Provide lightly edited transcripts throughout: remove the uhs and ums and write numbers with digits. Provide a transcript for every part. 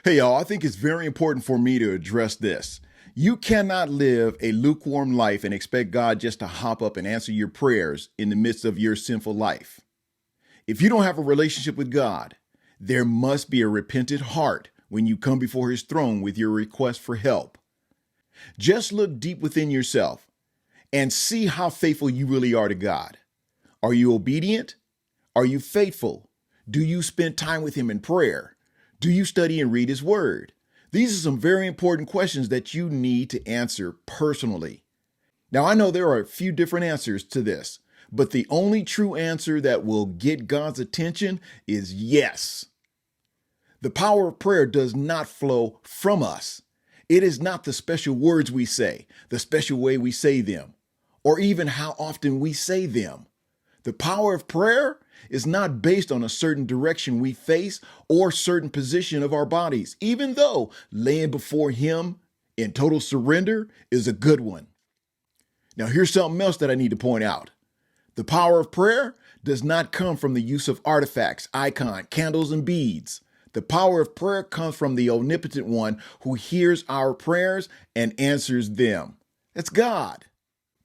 Hey, y'all, I think it's very important for me to address this. You cannot live a lukewarm life and expect God just to hop up and answer your prayers in the midst of your sinful life. If you don't have a relationship with God, there must be a repentant heart when you come before his throne with your request for help. Just look deep within yourself and see how faithful you really are to God. Are you obedient? Are you faithful? Do you spend time with him in prayer? Do you study and read his word? These are some very important questions that you need to answer personally. Now, I know there are a few different answers to this, but the only true answer that will get God's attention is yes. The power of prayer does not flow from us. It is not the special words we say, the special way we say them, or even how often we say them. The power of prayer is not based on a certain direction we face or certain position of our bodies, even though laying before him in total surrender is a good one. Now, here's something else that I need to point out. The power of prayer does not come from the use of artifacts, icons, candles, and beads. The power of prayer comes from the omnipotent one who hears our prayers and answers them. That's God.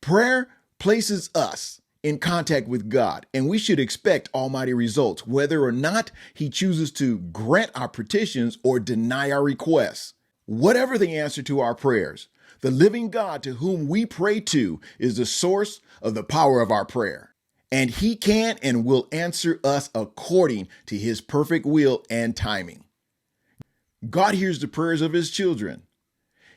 Prayer places us in contact with God, and we should expect almighty results, whether or not he chooses to grant our petitions or deny our requests. Whatever the answer to our prayers, the living God to whom we pray to is the source of the power of our prayer, and he can and will answer us according to his perfect will and timing. God hears the prayers of his children.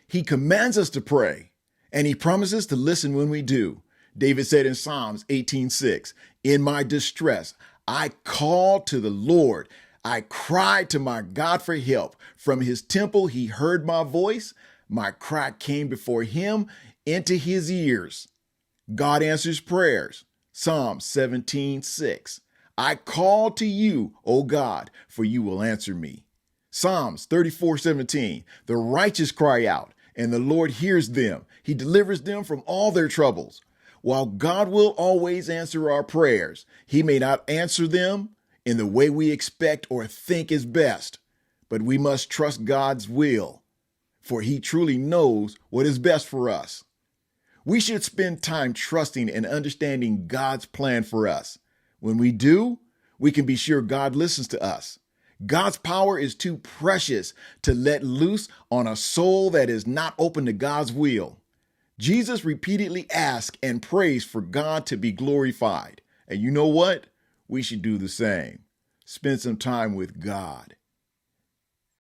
He commands us to pray, and he promises to listen when we do. David said in Psalms 18:6, "In my distress, I called to the Lord. I cried to my God for help. From his temple, he heard my voice. My cry came before him into his ears." God answers prayers. Psalm 17:6, "I call to you, O God, for you will answer me." Psalms 34:17, "The righteous cry out, and the Lord hears them. He delivers them from all their troubles." While God will always answer our prayers, he may not answer them in the way we expect or think is best, but we must trust God's will, for he truly knows what is best for us. We should spend time trusting and understanding God's plan for us. When we do, we can be sure God listens to us. God's power is too precious to let loose on a soul that is not open to God's will. Jesus repeatedly asked and prays for God to be glorified. And you know what? We should do the same. Spend some time with God.